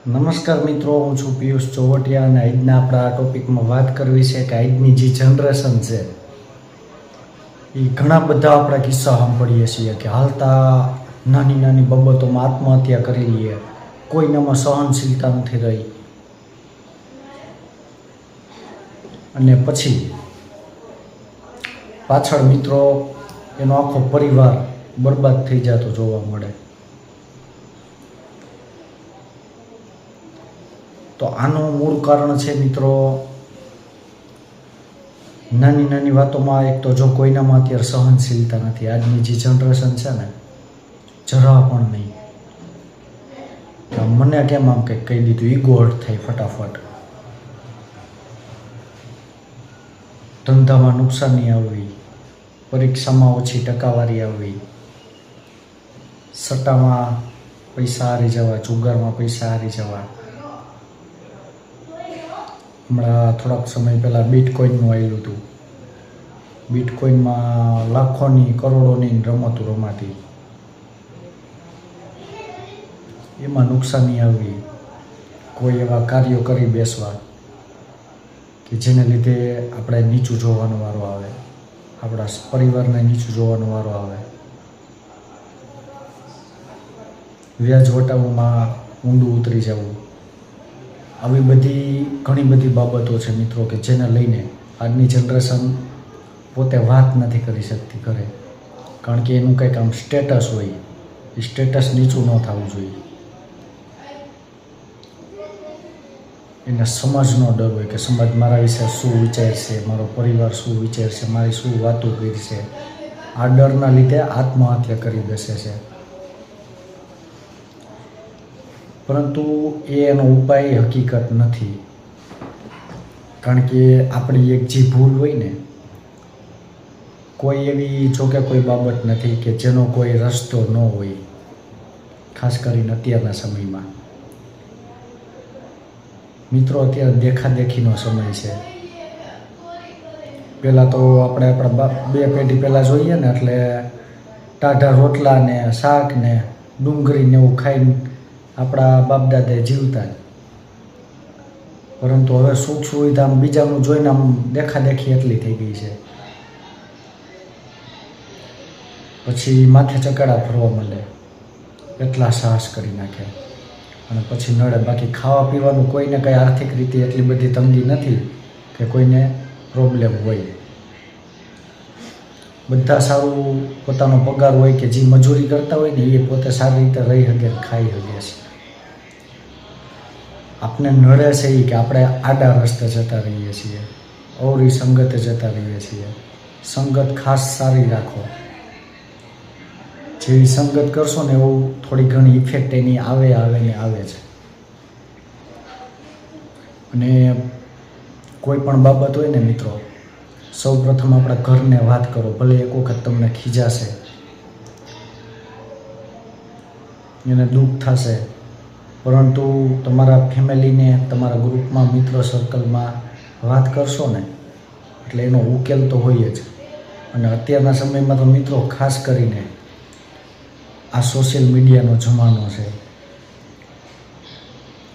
નમસ્કાર મિત્રો, હું છું પિયુષ ચોવટિયા અને આજના આપણા આ ટોપિકમાં વાત કરવી છે કે આજની જે જનરેશન છે એ ઘણા બધા આપણા કિસ્સા સાંભળીએ છીએ કે હાલતા નાની નાની બાબતોમાં આત્મહત્યા કરી લઈએ, કોઈનામાં સહનશીલતા નથી રહી અને પછી પાછળ મિત્રો એનો આખો પરિવાર બરબાદ થઈ જતો જોવા મળે. તો આનું મૂળ કારણ છે મિત્રો, નાની નાની વાતોમાં એક તો જો કોઈનામાં અત્યારે સહનશીલતા નથી. આજની જે જનરેશન છે ને, જરા પણ નહીં. મને કેમ આમ કંઈક કહી દીધું, ઈગો હર્ટ થાય ફટાફટ. ધંધામાં નુકસાની આવવી, પરીક્ષામાં ઓછી ટકાવારી આવવી, સટ્ટામાં પૈસા હારી જવા, જુગારમાં પૈસા હારી જવા. હમણાં થોડાક સમય પહેલાં બિટકોઈનનું આવ્યું હતું. બિટકોઈનમાં લાખોની કરોડોની રમતો રમાતી, એમાં નુકસાની આવવી. કોઈ એવા કાર્યો કરી બેસવા કે જેને લીધે આપણે નીચું જોવાનો વારો આવે, આપણા પરિવારને નીચું જોવાનો વારો આવે. વ્યાજ વટાવવામાં ઊંડું ઉતરી જવું. આવી બધી ઘણી બધી બાબતો છે મિત્રો કે જેને લઈને આજની જનરેશન પોતે વાત નથી કરી શકતી ઘરે, કારણ કે એનું કંઈક આમ સ્ટેટસ હોય, એ સ્ટેટસ નીચું ન થવું જોઈએ. એને સમાજનો ડર હોય કે સમાજ મારા વિશે શું વિચારશે, મારો પરિવાર શું વિચારશે, મારી શું વાતો કરશે. આ ડરના લીધે આત્મહત્યા કરી બેસે છે. પરંતુ એનો ઉપાય હકીકત નથી, કારણ કે આપણી એક જે ભૂલ હોય ને, કોઈ એવી જોકે કોઈ બાબત નથી કે જેનો કોઈ રસ્તો ન હોય, ખાસ કરીને અત્યારના સમયમાં. મિત્રો અત્યારે દેખાદેખીનો સમય છે. પહેલાં તો આપણે આપણા બે પેઢી પહેલાં જોઈએ ને એટલે ટાઢા રોટલા ને શાક ને ડુંગળી ને એવું ખાઈને આપણા બાપદાદા જીવતા. પરંતુ હવે સુખ સુવિધા બીજાનું જોઈને આમ દેખાદેખી એટલી થઈ ગઈ છે. પછી માથે ચકડા ફરવા માંડે, એટલા સાહસ કરી નાખે અને પછી નડે. બાકી ખાવા પીવાનું કોઈને કંઈ આર્થિક રીતે એટલી બધી તંગી નથી કે કોઈને પ્રોબ્લેમ હોય. બધા સારું પોતાનો પગાર હોય કે જે મજૂરી કરતા હોય ને એ પોતે સારી રીતે રહી શકે, ખાઈ શકે છે. આપણે નડે છે એ કે આપણે આડા રસ્તે જતા રહીએ છીએ, અવળી સંગતે જતા રહીએ છીએ. સંગત ખાસ સારી રાખો. જેવી સંગત કરશો ને એવું થોડી ઘણી ઇફેક્ટ એની આવે છે. અને કોઈ પણ બાબત હોય ને મિત્રો, સૌ પ્રથમ આપણા ઘરને વાત કરો. ભલે એક વખત તમને ખીજાશે, એને દુઃખ થશે, પરંતુ તમારા ફેમિલીને, તમારા ગ્રુપમાં, મિત્ર સર્કલમાં વાત કરશો ને એટલે એનો ઉકેલ તો હોય જ. અને અત્યારના સમયમાં તો મિત્રો ખાસ કરીને આ સોશિયલ મીડિયાનો જમાનો છે.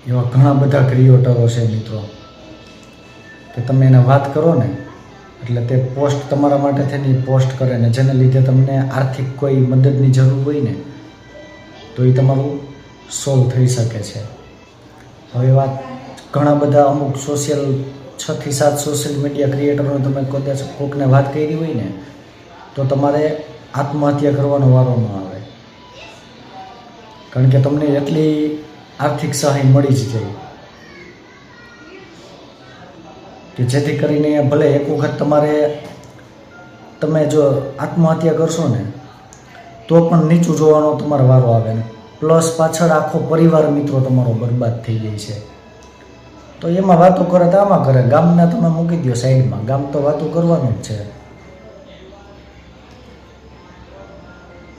એવા ઘણા બધા ક્રિએટરો છે મિત્રો કે તમે એને વાત કરો ને એટલે તે પોસ્ટ તમારા માટે થઈને પોસ્ટ કરે ને, જેને લીધે તમને આર્થિક કોઈ મદદની જરૂર હોય ને તો એ તમારું સોલ્વ થઈ શકે છે. હવે વાત ઘણા બધા અમુક 6 થી 7 સોશિયલ મીડિયા ક્રિએટરોને તમે કદાચ કોઈકને વાત કરી હોય ને તો તમારે આત્મહત્યા કરવાનો વારો ન આવે, કારણ કે તમને એટલી આર્થિક સહાય મળી જ જાય કે જેથી કરીને ભલે એક વખત તમે જો આત્મહત્યા કરશો ને તો પણ નીચું જોવાનો તમારો વારો આવે ને પ્લસ પાછળ આખો પરિવાર મિત્રો તમારો બરબાદ થઈ જાય છે. તો એમાં વાતો કરે તો આમાં કરે, ગામના તમે મૂકી દો સાઈડમાં, ગામ તો વાતો કરવાનું જ છે.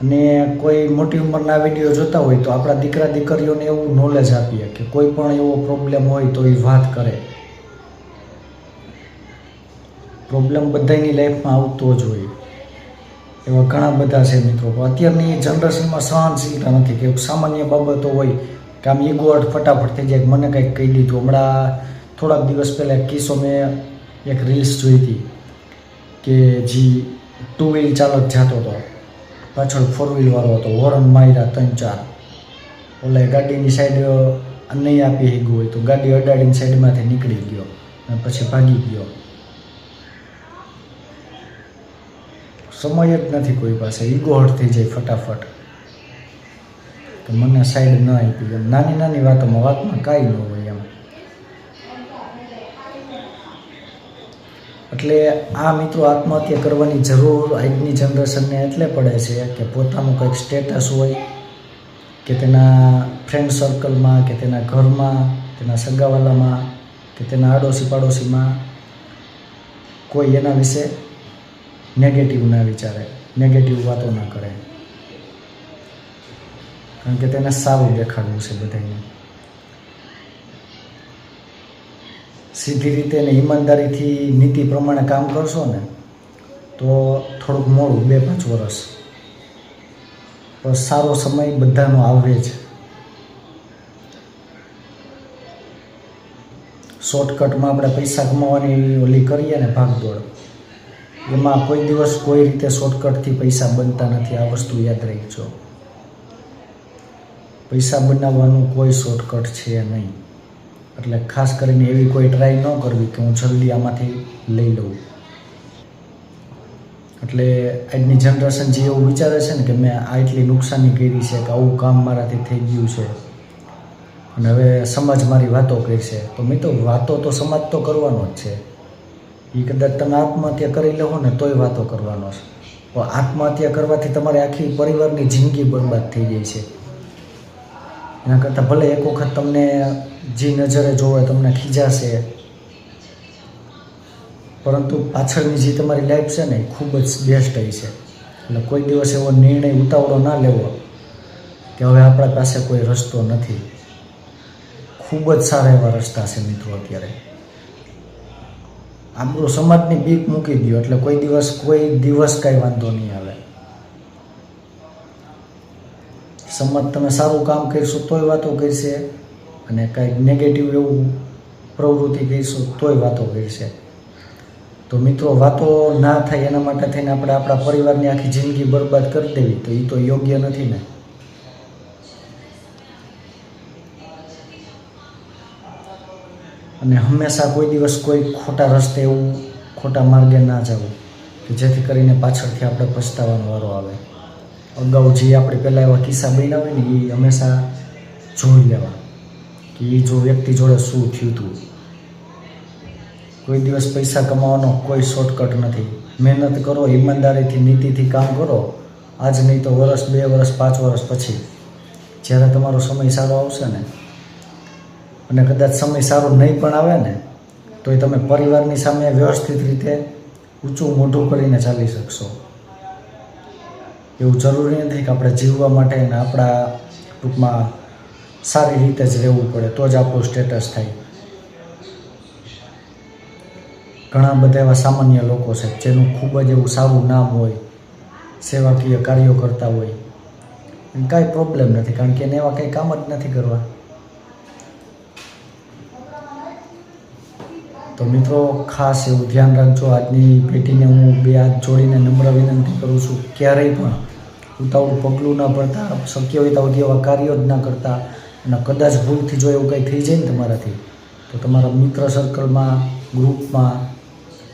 અને કોઈ મોટી ઉંમરના વિડીયો જોતા હોય તો આપણા દીકરા દીકરીઓને એવું નોલેજ આપીએ કે કોઈ પણ એવો પ્રોબ્લેમ હોય તો એ વાત કરે. પ્રોબ્લેમ બધાની લાઈફમાં આવતો જ હોય, એવા ઘણા બધા છે મિત્રો. અત્યારની જનરેશનમાં સહનશીલતા નથી કે સામાન્ય બાબતો હોય કે આમ ઈગો હર્ટ ફટાફટ થઈ જાય, મને કંઈક કહી દીધું. હમણાં થોડાક દિવસ પહેલાં એક કિસ્સો મેં એક રીલ્સ જોઈ હતી કે જે 2 વ્હીલ ચાલક જતો હતો, પાછળ 4 વ્હીલવાળો હતો, હોર્ન માર્યા 3-4, ઓલા ગાડીની સાઈડ નહીં આપી ગયું હોય તો ગાડી અડાડીને સાઈડમાંથી નીકળી ગયો અને પછી ભાગી ગયો. સમય જ નથી કોઈ પાસે, ઈગો હર્ટ થઈ જાય ફટાફટ કે મને સાઈડ ન આપી. એમ નાની નાની વાતમાં કાંઈ ન હોય એમ. એટલે આ મિત્રો આત્મહત્યા કરવાની જરૂર આજની જનરેશનને એટલે પડે છે કે પોતાનું કંઈક સ્ટેટસ હોય કે તેના ફ્રેન્ડ સર્કલમાં કે તેના ઘરમાં, તેના સગાવાલામાં કે તેના આડોશી પાડોશીમાં કોઈ એના વિશે નેગેટિવ ના વિચારે, નેગેટિવ વાતો ના કરે, કારણ કે તેને સારું દેખાડવું છે બધાને. સીધી રીતે ને ઈમાનદારીથી નીતિ પ્રમાણે કામ કરશો ને તો થોડુંક મોડું 2-5 વર્ષ પણ સારો સમય બધાનો આવે જ. શોર્ટકટમાં આપણે પૈસા કમાવાની ઓલી કરીએ ને ભાગદોડ, એમાં કોઈ દિવસ કોઈ રીતે શોર્ટકટથી પૈસા બનતા નથી. આ વસ્તુ યાદ રાખજો. પૈસા બનાવવાનું કોઈ શોર્ટકટ છે નહીં. એટલે ખાસ કરીને એવી કોઈ ટ્રાય ન કરવી કે હું જલ્દી આમાંથી લઈ લઉં. એટલે આજની જનરેશન જે એવું વિચારે છે ને કે મેં આટલી નુકસાની કરી છે, કે આવું કામ મારાથી થઈ ગયું છે અને હવે સમાજ મારી વાતો કરશે, તો મિત્રો વાતો તો સમાજ તો કરવાનો જ છે. એ કદાચ તમે આત્મહત્યા કરી લો ને તોય વાતો કરવાનો છે. તો આત્મહત્યા કરવાથી તમારી આખી પરિવારની જિંદગી બરબાદ થઈ જાય છે. એના કરતાં ભલે એક વખત તમને જે નજરે જોવે તમને ખીજાશે, પરંતુ પાછળની જે તમારી લાઈફ છે ને એ ખૂબ જ બેસ્ટ છે. એટલે કોઈ દિવસ એવો નિર્ણય ઉતાવળો ના લેવો કે હવે આપણા પાસે કોઈ રસ્તો નથી. ખૂબ જ સારા એવા રસ્તા છે મિત્રો. અત્યારે આપણું સમાજની બીક મૂકી દો એટલે કોઈ દિવસ કાંઈ વાંધો નહીં આવે. સમાજ તમે સારું કામ કરશો તોય વાતો કરશે, અને કાંઈક નેગેટિવ એવું પ્રવૃત્તિ કરીશું તોય વાતો કરશે. તો મિત્રો વાતો ના થાય એના માટે થઈને આપણે આપણા પરિવારની આખી જિંદગી બરબાદ કરી દેવી તો એ તો યોગ્ય નથી ને. અને હંમેશા કોઈ દિવસ કોઈ ખોટા રસ્તે એવું ખોટા માર્ગે ના જવું કે જેથી કરીને પાછળથી આપણે પછતાવાનો વારો આવે. અગાઉ જે આપણે પહેલાં એવા કિસ્સા બન્યા હોય ને એ હંમેશા જોઈ લેવા કે એ જો વ્યક્તિ જોડે શું થયું હતું. કોઈ દિવસ પૈસા કમાવાનો કોઈ શોર્ટકટ નથી. મહેનત કરો, ઈમાનદારીથી નીતિથી કામ કરો. આજ નહીં તો વર્ષ, 2 વર્ષ, 5 વર્ષ પછી જ્યારે તમારો સમય સારો આવશે ને, અને કદાચ સમય સારો નહીં પણ આવે ને તો એ તમે પરિવારની સામે વ્યવસ્થિત રીતે ઊંચું મોઢું કરીને ચાલી શકશો. એવું જરૂરી નથી કે આપણે જીવવા માટે અને આપણા ટૂંકમાં સારી રીતે જ રહેવું પડે તો જ આપણું સ્ટેટસ થાય. ઘણા બધા એવા સામાન્ય લોકો છે જેનું ખૂબ જ એવું સારું નામ હોય, સેવાકીય કાર્યો કરતા હોય, કાંઈ પ્રોબ્લેમ નથી, કારણ કે એને એવા કંઈ કામ જ નથી કરવા. તો મિત્રો ખાસ એવું ધ્યાન રાખજો. આજની પેઢીને હું 2 હાથ જોડીને નમ્ર વિનંતી કરું છું, ક્યારેય પણ ઉતાવળું પગલું ન ભરતા, શક્ય હોય તો એવા કાર્યો જ ના કરતા. અને કદાચ ભૂલથી જો એવું કંઈ થઈ જાય ને તમારાથી, તો તમારા મિત્ર સર્કલમાં, ગ્રુપમાં,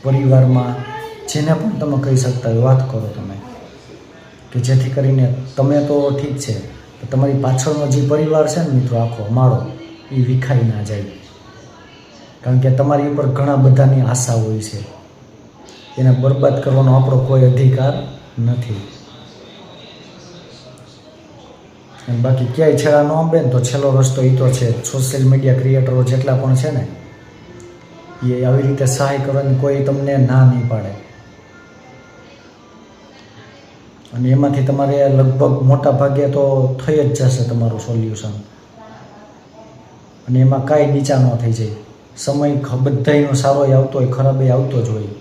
પરિવારમાં જેને પણ તમે કહી શકતા હોય વાત કરો તમે, કે જેથી કરીને તમે તો ઠીક છે તો તમારી પાછળનો જે પરિવાર છે ને મિત્રો, આખો માળો એ વિખાઈ ના જાય. કારણ કે તમારી ઉપર ઘણા બધાની આશા હોય છે, એને બરબાદ કરવાનો આપણો કોઈ અધિકાર નથી. અને બાકી ક્યાંય છેડા ન આંબે ને તો છેલ્લો રસ્તો એ તો છે, સોશિયલ મીડિયા ક્રિએટરો જેટલા પણ છે ને એ આવી રીતે સહાય કરવાની કોઈ તમને ના નહીં પાડે. અને એમાંથી તમારે લગભગ મોટા ભાગે તો થઈ જ જશે તમારું સોલ્યુશન. અને એમાં કાંઈ નીચા ન થઈ જાય. સમય બધાયનો સારો આવતો હોય, ખરાબ આવતો જ હોય.